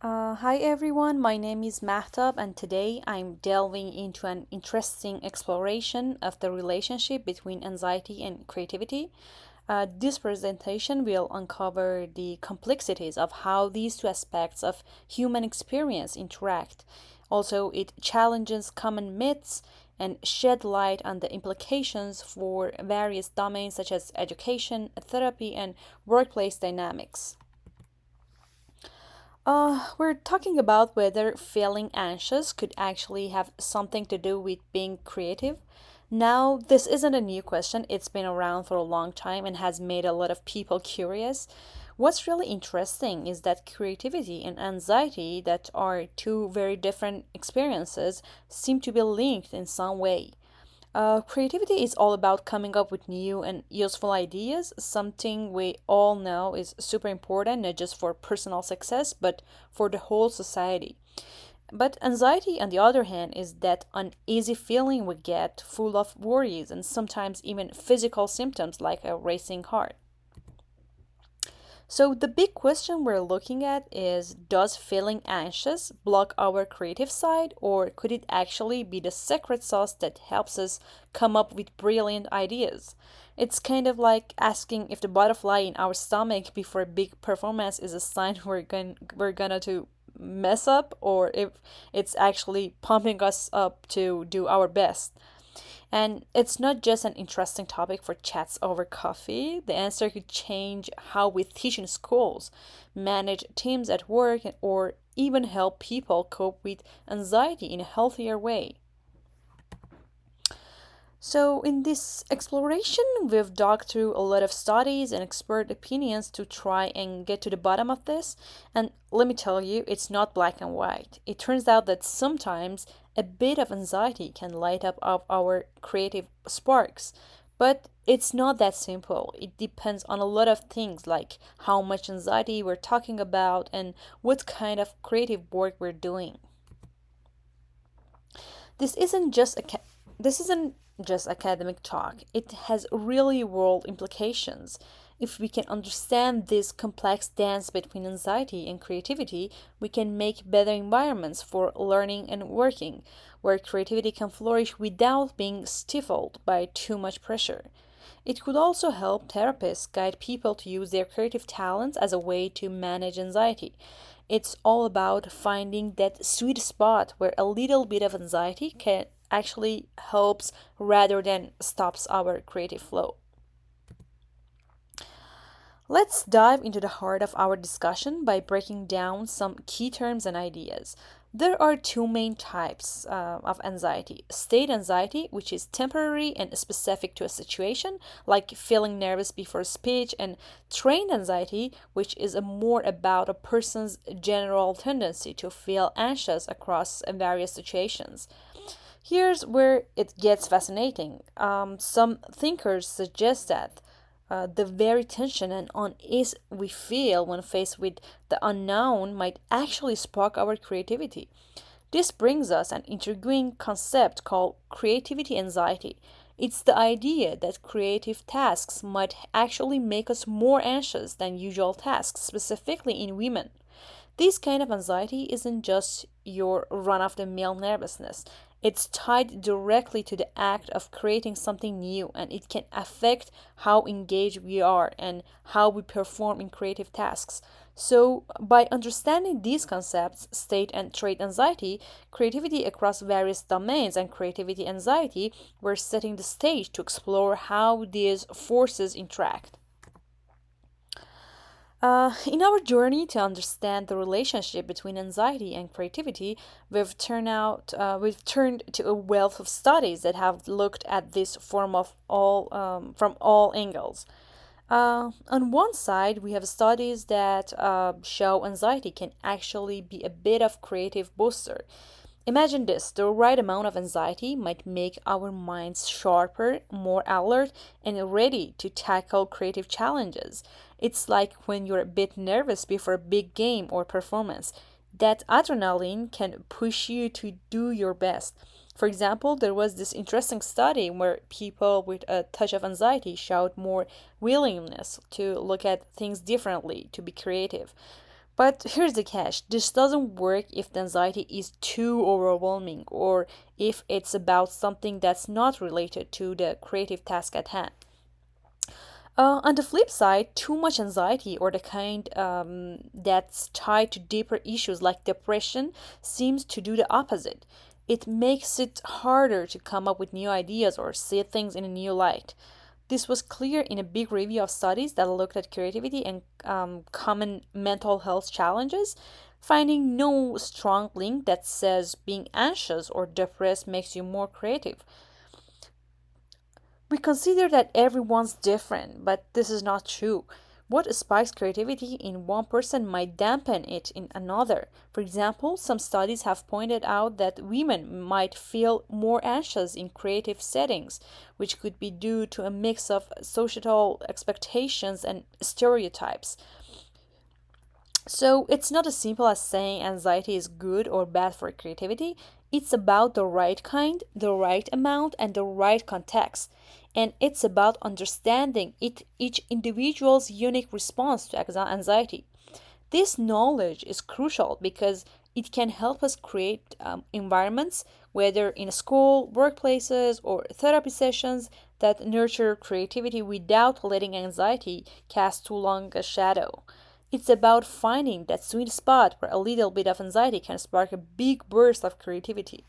Hi everyone, my name is Mahtab, and today I'm delving into an interesting exploration of the relationship between anxiety and creativity. This presentation will uncover the complexities of how these two aspects of human experience interact. Also, it challenges common myths and shed light on the implications for various domains such as education, therapy, and workplace dynamics. We're talking about whether feeling anxious could actually have something to do with being creative. Now, this isn't a new question, it's been around for a long time and has made a lot of people curious. What's really interesting is that creativity and anxiety, that are two very different experiences, seem to be linked in some way. Creativity is all about coming up with new and useful ideas, something we all know is super important, not just for personal success, but for the whole society. But anxiety, on the other hand, is that uneasy feeling we get, full of worries and sometimes even physical symptoms like a racing heart. So, the big question we're looking at is, does feeling anxious block our creative side, or could it actually be the secret sauce that helps us come up with brilliant ideas? It's kind of like asking if the butterfly in our stomach before a big performance is a sign we're gonna to mess up, or if it's actually pumping us up to do our best. And it's not just an interesting topic for chats over coffee. The answer could change how we teach in schools, manage teams at work, or even help people cope with anxiety in a healthier way. So, in this exploration, we've dug through a lot of studies and expert opinions to try and get to the bottom of this. And let me tell you, it's not black and white. It turns out that sometimes a bit of anxiety can light up our creative sparks. But it's not that simple. It depends on a lot of things like how much anxiety we're talking about and what kind of creative work we're doing. This isn't just this isn't just academic talk. It has really world implications. If we can understand this complex dance between anxiety and creativity, we can make better environments for learning and working, where creativity can flourish without being stifled by too much pressure. It could also help therapists guide people to use their creative talents as a way to manage anxiety. It's all about finding that sweet spot where a little bit of anxiety can actually helps rather than stops our creative flow. Let's dive into the heart of our discussion by breaking down some key terms and ideas. There are two main types of anxiety: state anxiety, which is temporary and specific to a situation, like feeling nervous before speech, and trained anxiety, which is more about a person's general tendency to feel anxious across various situations. Here's where it gets fascinating. Some thinkers suggest that the very tension and unease we feel when faced with the unknown might actually spark our creativity. This brings us an intriguing concept called creativity anxiety. It's the idea that creative tasks might actually make us more anxious than usual tasks, specifically in women. This kind of anxiety isn't just your run of the mill nervousness. It's tied directly to the act of creating something new, and it can affect how engaged we are and how we perform in creative tasks. So, by understanding these concepts, state and trait anxiety, creativity across various domains, and creativity anxiety, we're setting the stage to explore how these forces interact. In our journey to understand the relationship between anxiety and creativity, we've turned to a wealth of studies that have looked at this form of all from all angles. On one side, we have studies that show anxiety can actually be a bit of creative booster. Imagine this: the right amount of anxiety might make our minds sharper, more alert, and ready to tackle creative challenges. It's like when you're a bit nervous before a big game or performance. That adrenaline can push you to do your best. For example, there was this interesting study where people with a touch of anxiety showed more willingness to look at things differently, to be creative. But here's the catch: this doesn't work if the anxiety is too overwhelming or if it's about something that's not related to the creative task at hand. On the flip side, too much anxiety, or the kind that's tied to deeper issues like depression, seems to do the opposite. It makes it harder to come up with new ideas or see things in a new light. This was clear in a big review of studies that looked at creativity and common mental health challenges, finding no strong link that says being anxious or depressed makes you more creative. We consider that everyone's different, but this is not true. What sparks creativity in one person might dampen it in another. For example, some studies have pointed out that women might feel more anxious in creative settings, which could be due to a mix of societal expectations and stereotypes. So it's not as simple as saying anxiety is good or bad for creativity. It's about the right kind, the right amount, and the right context. And it's about understanding each individual's unique response to anxiety. This knowledge is crucial because it can help us create environments, whether in school, workplaces, or therapy sessions, that nurture creativity without letting anxiety cast too long a shadow. It's about finding that sweet spot where a little bit of anxiety can spark a big burst of creativity.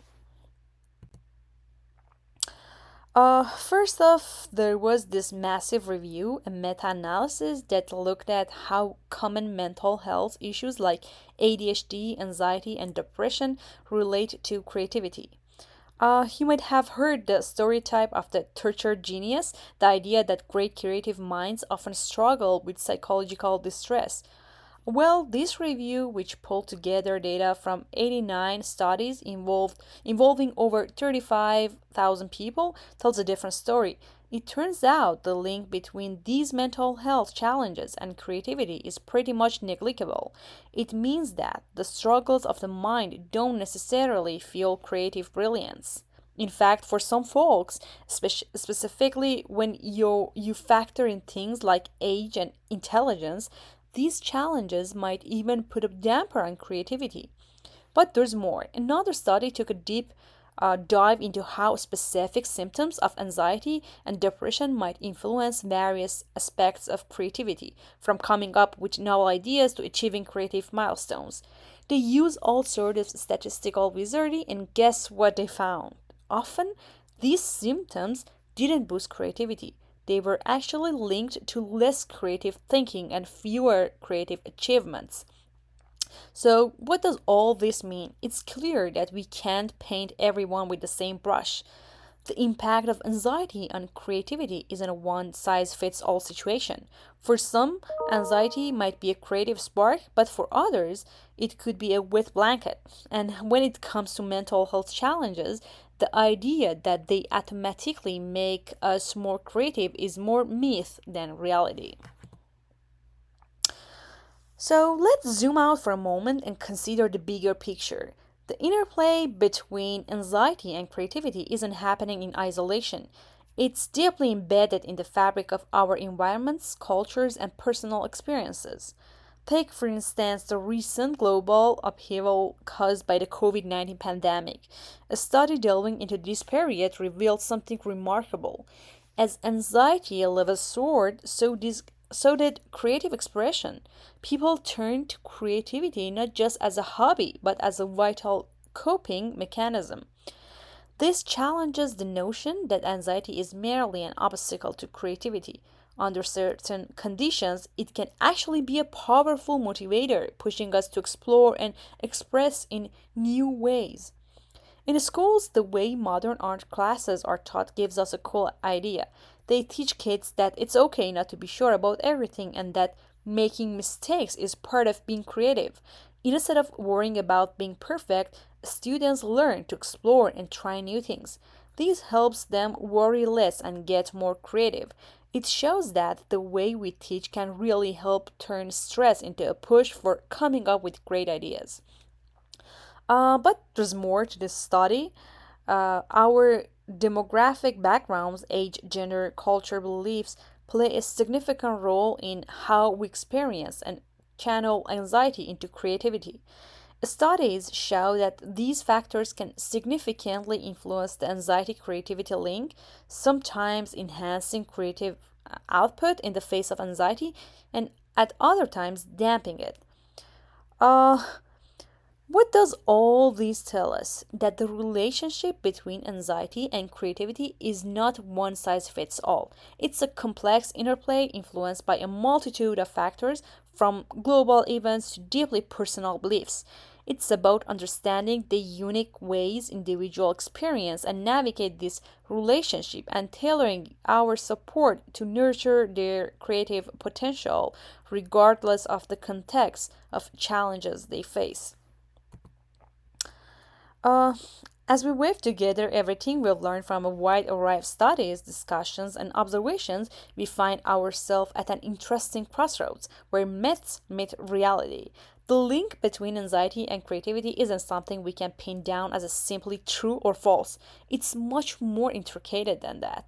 First off, there was this massive review, a meta analysis that looked at how common mental health issues like ADHD, anxiety, and depression relate to creativity. You might have heard the stereotype of the tortured genius, the idea that great creative minds often struggle with psychological distress. Well, this review, which pulled together data from 89 studies involving over 35,000 people, tells a different story. It turns out the link between these mental health challenges and creativity is pretty much negligible. It means that the struggles of the mind don't necessarily fuel creative brilliance. In fact, for some folks, specifically when you factor in things like age and intelligence, these challenges might even put a damper on creativity. But there's more. Another study took a deep dive into how specific symptoms of anxiety and depression might influence various aspects of creativity, from coming up with novel ideas to achieving creative milestones. They use all sorts of statistical wizardry, and guess what they found? Often, these symptoms didn't boost creativity. They were actually linked to less creative thinking and fewer creative achievements. So, what does all this mean? It's clear that we can't paint everyone with the same brush. The impact of anxiety on creativity isn't a one size fits all situation. For some, anxiety might be a creative spark, but for others, it could be a wet blanket. And when it comes to mental health challenges, the idea that they automatically make us more creative is more myth than reality. So let's zoom out for a moment and consider the bigger picture. The interplay between anxiety and creativity isn't happening in isolation. It's deeply embedded in the fabric of our environments, cultures, and personal experiences. Take, for instance, the recent global upheaval caused by the COVID-19 pandemic. A study delving into this period revealed something remarkable. As anxiety levels soared, so did creative expression. People turned to creativity not just as a hobby, but as a vital coping mechanism. This challenges the notion that anxiety is merely an obstacle to creativity. Under certain conditions, it can actually be a powerful motivator, pushing us to explore and express in new ways. In schools, the way modern art classes are taught gives us a cool idea. They teach kids that it's okay not to be sure about everything and that making mistakes is part of being creative. Instead of worrying about being perfect, students learn to explore and try new things. This helps them worry less and get more creative. It shows that the way we teach can really help turn stress into a push for coming up with great ideas. But there's more to this study. Our demographic backgrounds, age, gender, culture, beliefs play a significant role in how we experience and channel anxiety into creativity. Studies show that these factors can significantly influence the anxiety creativity link, sometimes enhancing creative output in the face of anxiety, and at other times damping it. Uh, what does all this tell us? That the relationship between anxiety and creativity is not one size fits all. It's a complex interplay influenced by a multitude of factors, from global events to deeply personal beliefs. It's about understanding the unique ways individuals experience and navigate this relationship and tailoring our support to nurture their creative potential, regardless of the context of challenges they face. Uh, as we weave together everything we've learned from a wide array of studies, discussions, and observations, we find ourselves at an interesting crossroads where myths meet reality. The link between anxiety and creativity isn't something we can pin down as a simply true or false. It's much more intricate than that.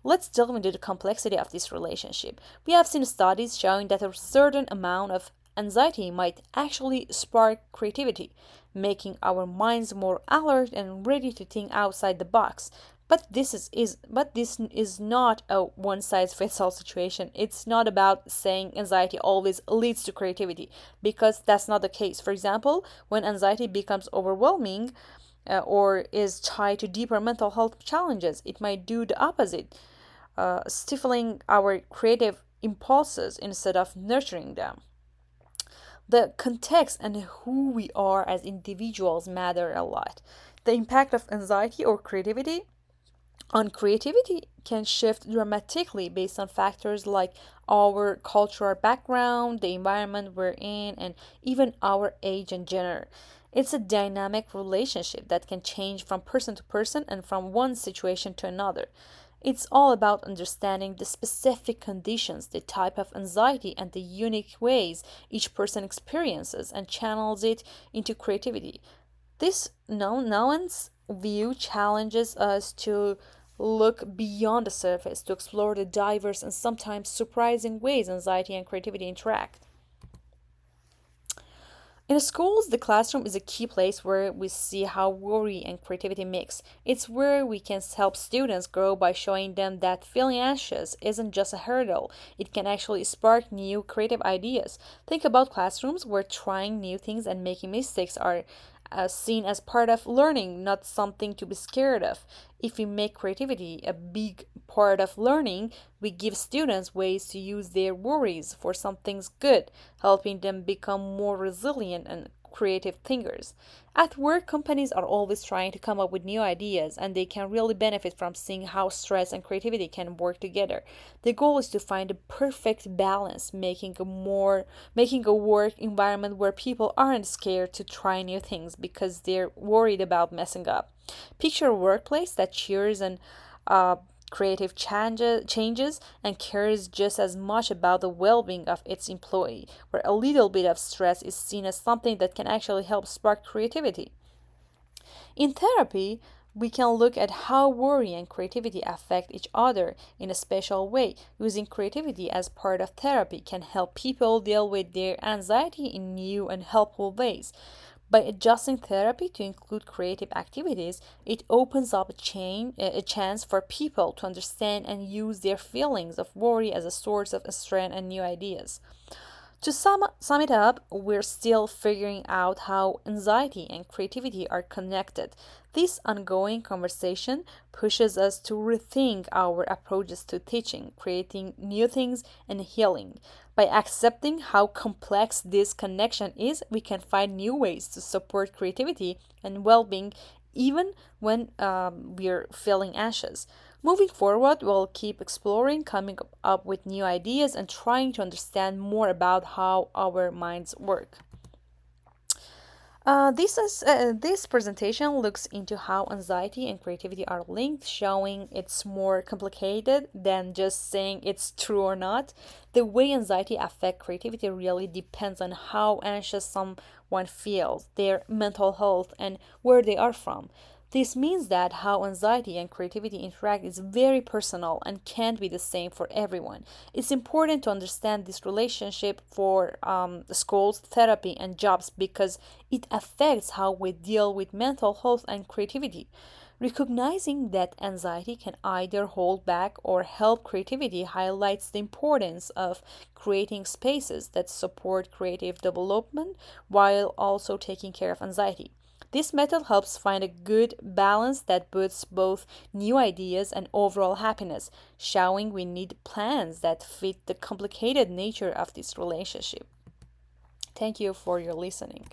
Let's delve into the complexity of this relationship. We have seen studies showing that a certain amount of anxiety might actually spark creativity, making our minds more alert and ready to think outside the box. But this is not a one size fits all situation. It's not about saying anxiety always leads to creativity because that's not the case. For example, when anxiety becomes overwhelming, or is tied to deeper mental health challenges, it might do the opposite, stifling our creative impulses instead of nurturing them. The context and who we are as individuals matter a lot. The impact of anxiety or creativity on creativity can shift dramatically based on factors like our cultural background, the environment we're in, and even our age and gender. It's a dynamic relationship that can change from person to person and from one situation to another. It's all about understanding the specific conditions, the type of anxiety, and the unique ways each person experiences and channels it into creativity. This nuanced view challenges us to look beyond the surface, to explore the diverse and sometimes surprising ways anxiety and creativity interact. In schools, the classroom is a key place where we see how worry and creativity mix. It's where we can help students grow by showing them that feeling anxious isn't just a hurdle, it can actually spark new creative ideas. Think about classrooms where trying new things and making mistakes are seen as part of learning, not something to be scared of. If we make creativity a big part of learning, we give students ways to use their worries for something good, helping them become more resilient and creative thinkers. At work, companies are always trying to come up with new ideas, and they can really benefit from seeing how stress and creativity can work together. The goal is to find the perfect balance, making a work environment where people aren't scared to try new things because they're worried about messing up. Picture a workplace that cheers and uh, creative changes and cares just as much about the well being of its employee, where a little bit of stress is seen as something that can actually help spark creativity. In therapy, we can look at how worry and creativity affect each other in a special way. Using creativity as part of therapy can help people deal with their anxiety in new and helpful ways. By adjusting therapy to include creative activities, it opens up a chance for people to understand and use their feelings of worry as a source of strength and new ideas. To sum it up, we're still figuring out how anxiety and creativity are connected. This ongoing conversation pushes us to rethink our approaches to teaching, creating new things, and healing. By accepting how complex this connection is, we can find new ways to support creativity and well being even when we're feeling anxious. Moving forward, we'll keep exploring, coming up with new ideas, and trying to understand more about how our minds work. This presentation looks into how anxiety and creativity are linked, showing it's more complicated than just saying it's true or not. The way anxiety affects creativity really depends on how anxious someone feels, their mental health, and where they are from. This means that how anxiety and creativity interact is very personal and can't be the same for everyone. It's important to understand this relationship for schools, therapy, and jobs because it affects how we deal with mental health and creativity. Recognizing that anxiety can either hold back or help creativity highlights the importance of creating spaces that support creative development while also taking care of anxiety. This method helps find a good balance that boosts both new ideas and overall happiness, showing we need plans that fit the complicated nature of this relationship. Thank you for your listening.